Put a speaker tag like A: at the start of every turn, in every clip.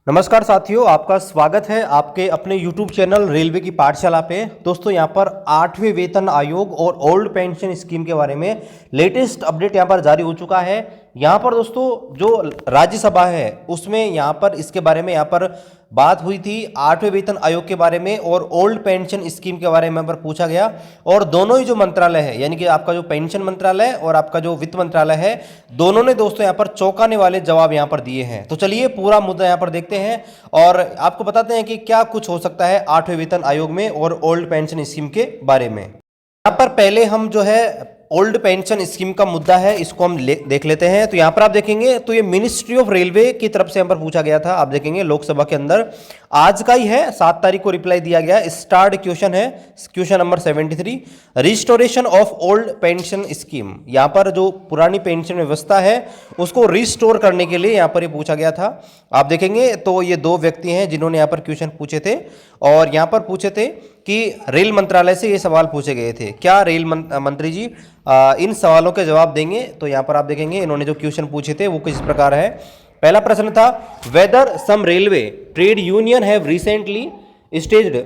A: नमस्कार साथियों, आपका स्वागत है आपके अपने YouTube चैनल रेलवे की पाठशाला पे। दोस्तों यहाँ पर 8वें वेतन आयोग और ओल्ड पेंशन स्कीम के बारे में लेटेस्ट अपडेट यहाँ पर जारी हो चुका है। यहाँ पर दोस्तों जो राज्यसभा है उसमें यहाँ पर इसके बारे में यहाँ पर बात हुई थी, 8वें वेतन आयोग के बारे में और ओल्ड पेंशन स्कीम के बारे में यहाँ पर पूछा गया। और दोनों ही जो मंत्रालय है यानी कि आपका जो पेंशन मंत्रालय और आपका जो वित्त मंत्रालय है, दोनों ने दोस्तों यहाँ पर चौंकाने वाले जवाब यहाँ पर दिए हैं। तो चलिए पूरा मुद्दा यहाँ पर देखते हैं और आपको बताते हैं कि क्या कुछ हो सकता है 8वें वेतन आयोग में और ओल्ड पेंशन स्कीम के बारे में। यहाँ पर पहले हम जो है ओल्ड पेंशन स्कीम का मुद्दा है, इसको हम देख लेते हैं। तो यहाँ पर आप देखेंगे तो ये मिनिस्ट्री ऑफ रेलवे की तरफ से यहाँ पर पूछा गया था। आप देखेंगे लोकसभा के अंदर आज का ही है, 7 तारीख को रिप्लाई दिया गया। स्टार्ट क्वेश्चन है, question number 73, restoration of old pension scheme. यहाँ पर जो पुरानी पेंशन व्यवस्था है उसको रिस्टोर करने के लिए यहाँ पर ये पूछा गया था। आप देखेंगे तो ये 2 व्यक्ति हैं जिन्होंने यहाँ पर क्वेश्चन पूछे थे और यहाँ पर पूछे थे कि रेल मंत्रालय से ये सवाल पूछे गए थे। क्या रेल मंत्री जी इन सवालों के जवाब देंगे? तो यहाँ पर आप देखेंगे इन्होंने जो क्वेश्चन पूछे थे वो किस प्रकार है। पहला प्रश्न था, whether some railway trade union have recently staged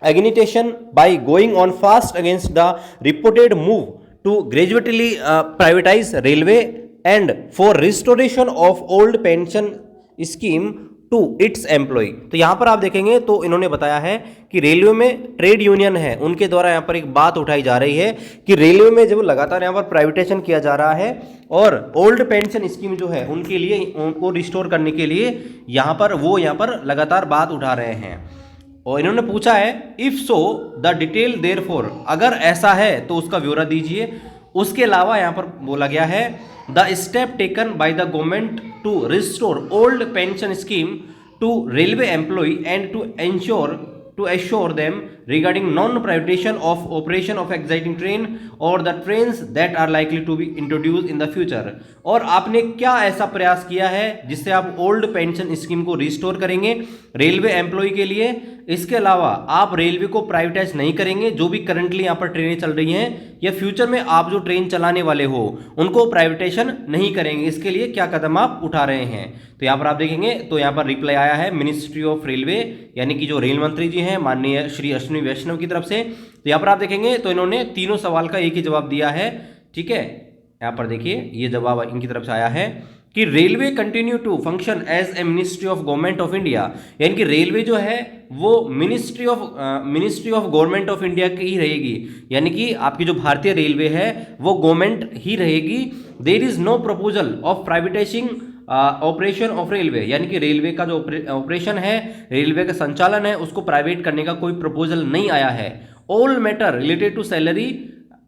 A: agitation by going on fast against the reported move to gradually privatize railway and for restoration of old pension scheme to its employ. तो यहाँ पर आप देखेंगे तो इन्होंने बताया है कि रेलवे में ट्रेड यूनियन है उनके द्वारा यहाँ पर एक बात उठाई जा रही है कि रेलवे में जब लगातार यहाँ पर प्राइवेटाइजेशन किया जा रहा है और ओल्ड पेंशन स्कीम जो है उनके लिए उनको रिस्टोर करने के लिए यहाँ पर लगातार बात उठा रहे हैं। और इन्होंने पूछा है if so the detail therefore, अगर ऐसा है तो उसका ब्यौरा दीजिए। उसके अलावा यहाँ पर बोला गया है the step taken by the government to restore old pension scheme to railway employ and to assure them regarding non-privatization of operation of exciting train or the trains that are likely to be introduced in the future। और आपने क्या ऐसा प्रयास किया है जिससे आप old pension scheme को रिस्टोर करेंगे रेलवे एम्प्लॉय के लिए। इसके अलावा आप रेलवे को प्राइवेटाइज नहीं करेंगे, जो भी करंटली यहाँ पर ट्रेनें चल रही हैं या फ्यूचर में आप जो ट्रेन चलाने वाले हो उनको प्राइवेटाइजेशन नहीं करेंगे। इसके लिए क्या कदम आप उठा रहे हैं? तो यहाँ पर आप देखेंगे तो यहाँ पर रिप्लाई आया है मिनिस्ट्री ऑफ रेलवे यानी कि जो रेल मंत्री जी हैं माननीय श्री अश्विनी वैष्णव की तरफ से। तो यहाँ पर आप देखेंगे तो इन्होंने तीनों सवाल का एक ही जवाब दिया है। ठीक है, यहाँ पर देखिए ये जवाब इनकी तरफ से आया है कि railway continue to function as a ministry of government of India, यानी कि रेलवे जो है वो ministry of government of India की ही रहेगी, यानी कि आपकी जो भारतीय रेलवे है वो गवर्नमेंट ही रहेगी। There is no proposal of privatizing operation of railway, यानी कि रेलवे का जो ऑपरेशन है, रेलवे का संचालन है, उसको प्राइवेट करने का कोई प्रपोजल नहीं आया है। All matter related to salary,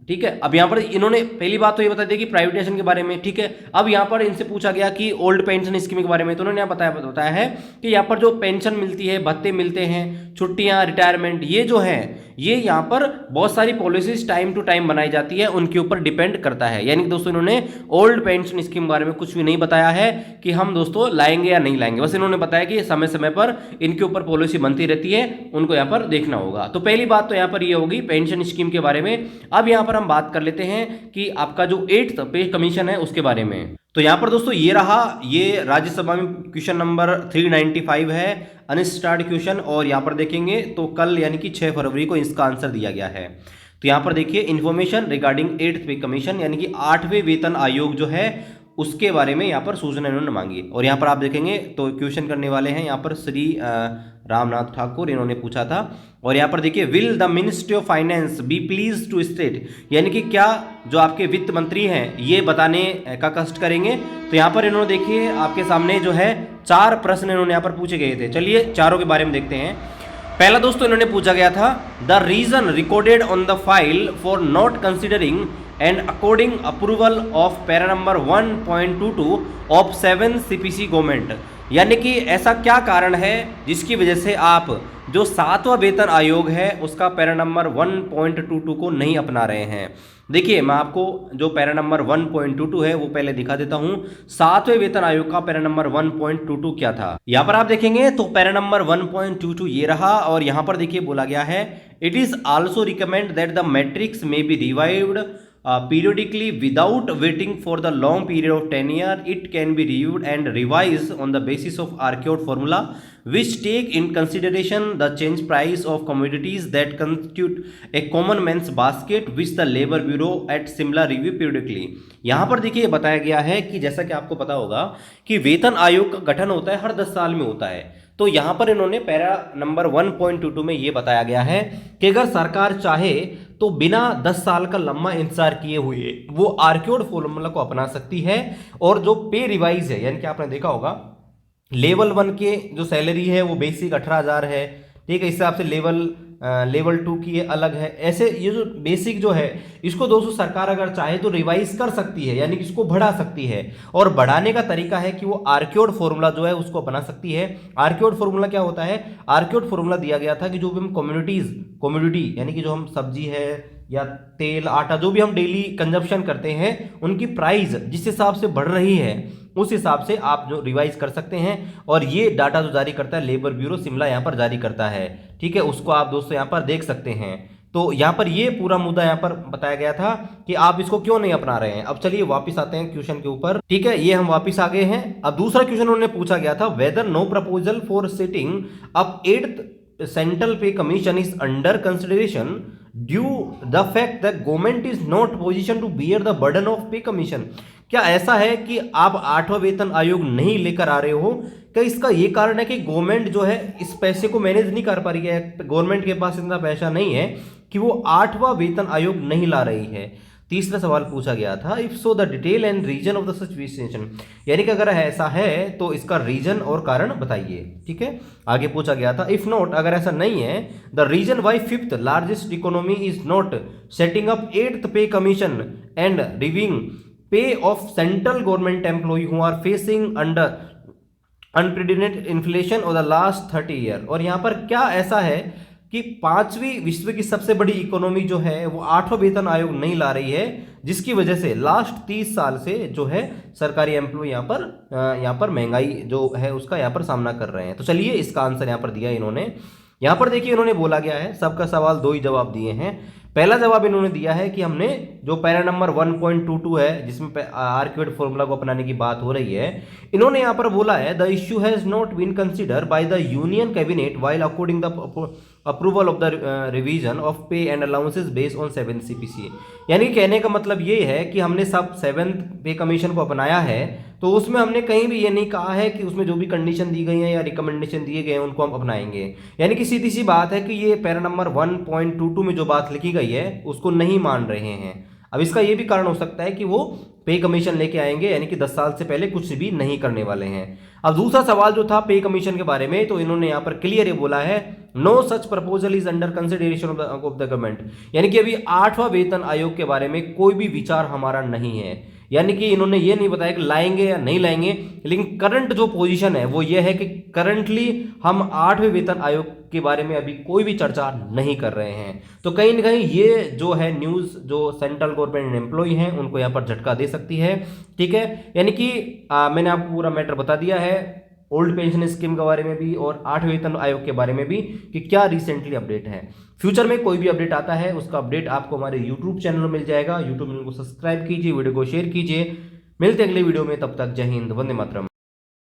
A: ठीक है। अब यहाँ पर इन्होंने पहली बात तो ये बता दी कि प्राइवेटाइजेशन के बारे में, ठीक है। अब यहाँ पर इनसे पूछा गया कि ओल्ड पेंशन स्कीम के बारे में, तो उन्होंने यहाँ बताया है कि यहाँ पर जो पेंशन मिलती है, भत्ते मिलते हैं, छुट्टियाँ, रिटायरमेंट, ये जो है ये यहाँ पर बहुत सारी पॉलिसीज टाइम टू टाइम बनाई जाती है, उनके ऊपर डिपेंड करता है। यानी कि दोस्तों इन्होंने ओल्ड पेंशन स्कीम के बारे में कुछ भी नहीं बताया है कि हम दोस्तों लाएंगे या नहीं लाएंगे, बस इन्होंने बताया कि समय समय पर इनके ऊपर पॉलिसी बनती रहती है, उनको यहाँ पर देखना होगा। तो पहली बात तो यहाँ पर ये होगी पेंशन स्कीम के बारे में। अब यहाँ पर हम बात कर लेते हैं कि आपका जो 8th पे कमीशन है उसके बारे में। तो यहाँ पर दोस्तों ये रहा, ये राज्यसभा में क्वेश्चन नंबर 395 है, अनस्टार्ड क्वेश्चन। और यहाँ पर देखेंगे तो कल यानी कि 6 फरवरी को इसका आंसर दिया गया है। तो यहाँ पर देखिए information regarding 8th pay commission, यानी कि 8वें वेतन आयोग जो है उसके बारे में यहाँ पर सूचना इन्होंने मांगी। और यहाँ पर आप देखेंगे तो क्वेश्चन करने वाले हैं यहाँ पर श्री रामनाथ ठाकुर, इन्होंने पूछा था। और यहाँ पर देखिए will the ministry of finance be please to state, यानी कि क्या जो आपके वित्त मंत्री हैं ये बताने का कष्ट करेंगे। तो यहाँ पर इन्होंने देखिए आपके सामने जो है 4 प्रश्न इन्होंने यहाँ पर पूछे गए थे। चलिए चारों के बारे में देखते हैं। पहला दोस्तों इन्होंने पूछा गया था the reason recorded on the file for not considering and according approval of para number 1.22 of 7 CPC government, यानी कि ऐसा क्या कारण है जिसकी वजह से आप जो 7वां वेतन आयोग है उसका पैरा नंबर 1.22 को नहीं अपना रहे हैं। देखिए मैं आपको जो पैरा नंबर 1.22 है वो पहले दिखा देता हूं। 7वें वेतन आयोग का पैरा नंबर 1.22 क्या था, यहाँ पर आप देखेंगे तो पैरा नंबर 1.22 ये रहा। और यहाँ पर देखिए बोला गया है it is also recommend that the matrix may be revived periodically without waiting for the long period of tenure. It can be reviewed and revised on the basis of archaic formula which take in consideration the change price of commodities that constitute a common man's basket which the labor bureau at similar review periodically. यहाँ पर देखिए बताया गया है कि जैसा कि आपको पता होगा कि वेतन आयोग का गठन होता है हर 10 साल में होता है। तो यहाँ पर इन्होंने पैरा नंबर 1.22 में ये बताया गया है कि अगर सरकार चाहे तो बिना 10 साल का लंबा इंतजार किए हुए वो आर्क्योड फॉर्मूला को अपना सकती है और जो पे रिवाइज है, यानी कि आपने देखा होगा लेवल 1 के जो सैलरी है वो बेसिक 18,000 है, ठीक है, इस हिसाब से लेवल 2 की ये अलग है। ऐसे ये जो बेसिक जो है इसको दोस्तों सरकार अगर चाहे तो रिवाइज कर सकती है, यानी कि इसको बढ़ा सकती है, और बढ़ाने का तरीका है कि वो आर्क्योड फॉर्मूला जो है उसको बना सकती है। आर्क्योड फॉर्मूला क्या होता है? आर्क्योड फॉर्मूला दिया गया था कि जो भी हम कमोडिटी यानी कि जो हम सब्जी है या तेल आटा जो भी हम डेली कंजप्शन करते हैं उनकी प्राइस जिस हिसाब से बढ़ रही है उस हिसाब से आप जो रिवाइज कर सकते हैं, और ये डाटा जो जारी करता है लेबर ब्यूरो शिमला यहाँ पर जारी करता है, ठीक है, उसको आप दोस्तों यहाँ पर देख सकते हैं। तो यहाँ पर ये पूरा मुद्दा यहाँ पर बताया गया था कि आप इसको क्यों नहीं अपना रहे हैं। अब चलिए वापस आते हैं क्वेश्चन के ऊपर, ठीक है, ये हम वापस आ गए हैं। अब दूसरा क्वेश्चन उन्होंने पूछा गया था, whether no proposal for setting up 8th central pay commission is under consideration due the fact that government is not position to bear the burden of pay commission. क्या ऐसा है कि आप 8वां वेतन आयोग नहीं लेकर आ रहे हो? क्या इसका ये कारण है कि गवर्नमेंट जो है इस पैसे को मैनेज नहीं कर पा रही है, गवर्नमेंट के पास इतना पैसा नहीं है कि वो 8वां वेतन आयोग नहीं ला रही है? तीसरा सवाल पूछा गया था, if so the detail and reason of the such विशेषण, यानी कि अगर ऐसा है तो इसका रीजन और कारण बताइए, ठीक है। आगे पूछा गया था, इफ नॉट, अगर ऐसा नहीं है, the reason why 5th largest economy is not setting up 8th pay commission and reviving pay of central government employ who are facing under unprecedented inflation of the last 30 year. और यहाँ पर क्या ऐसा है कि 5वीं विश्व की सबसे बड़ी इकोनॉमी जो है वो 8वां वेतन आयोग नहीं ला रही है, जिसकी वजह से लास्ट 30 साल से जो है सरकारी एम्प्लॉय यहाँ पर महंगाई जो है उसका यहाँ पर सामना कर रहे हैं। तो चलिए इसका आंसर यहाँ पर दिया इन्होंने। यहाँ पर देखिए इन्होंने बोला गया है, सबका सवाल 2 ही जवाब दिए हैं। पहला जवाब इन्होंने दिया है कि हमने जो पैरा नंबर 1.22 है जिसमें आर्क्योड फॉर्मूला को अपनाने की बात हो रही है, इन्होंने यहाँ पर बोला है the issue has not been consider by the union cabinet while according the approval of the revision of pay and allowances based on 7th CPC। यानी कहने का मतलब ये है कि हमने सब 7th पे कमीशन को अपनाया है, तो उसमें हमने कहीं भी ये नहीं कहा है कि उसमें जो भी कंडीशन दी गई है या रिकमेंडेशन दिए गए हैं उनको हम अपनाएंगे। यानी कि सीधी सी बात है कि ये पैरा नंबर 1.22 में जो बात लिखी गई है उसको नहीं मान रहे हैं। अब इसका ये भी कारण हो सकता है कि वो पे कमीशन लेके आएंगे, यानी कि 10 साल से पहले कुछ भी नहीं करने वाले हैं। अब दूसरा सवाल जो था पे कमीशन के बारे में, तो इन्होंने यहाँ पर क्लियर ये बोला है, no such proposal is under consideration of the government, यानी कि अभी 8वां वेतन आयोग के बारे में कोई भी विचार हमारा नहीं है। यानी कि इन्होंने ये नहीं बताया कि लाएंगे या नहीं लाएंगे, लेकिन करंट जो पोजीशन है वो ये है कि करंटली हम 8वें वेतन आयोग के बारे में अभी कोई भी चर्चा नहीं कर रहे हैं। तो कहीं ना कहीं ये जो है न्यूज़ जो सेंट्रल गवर्नमेंट एम्प्लॉय हैं उनको यहाँ पर झटका दे सकती है, ठीक है। यानी कि मैंने आपको पूरा मैटर बता दिया है ओल्ड पेंशन स्कीम के बारे में भी और 8वें वेतन आयोग के बारे में भी कि क्या रिसेंटली अपडेट है। फ्यूचर में कोई भी अपडेट आता है उसका अपडेट आपको हमारे यूट्यूब चैनल में मिल जाएगा। यूट्यूब चैनल को सब्सक्राइब कीजिए, वीडियो को शेयर कीजिए। मिलते हैं अगले वीडियो में, तब तक जय हिंद, वंदे मातरम।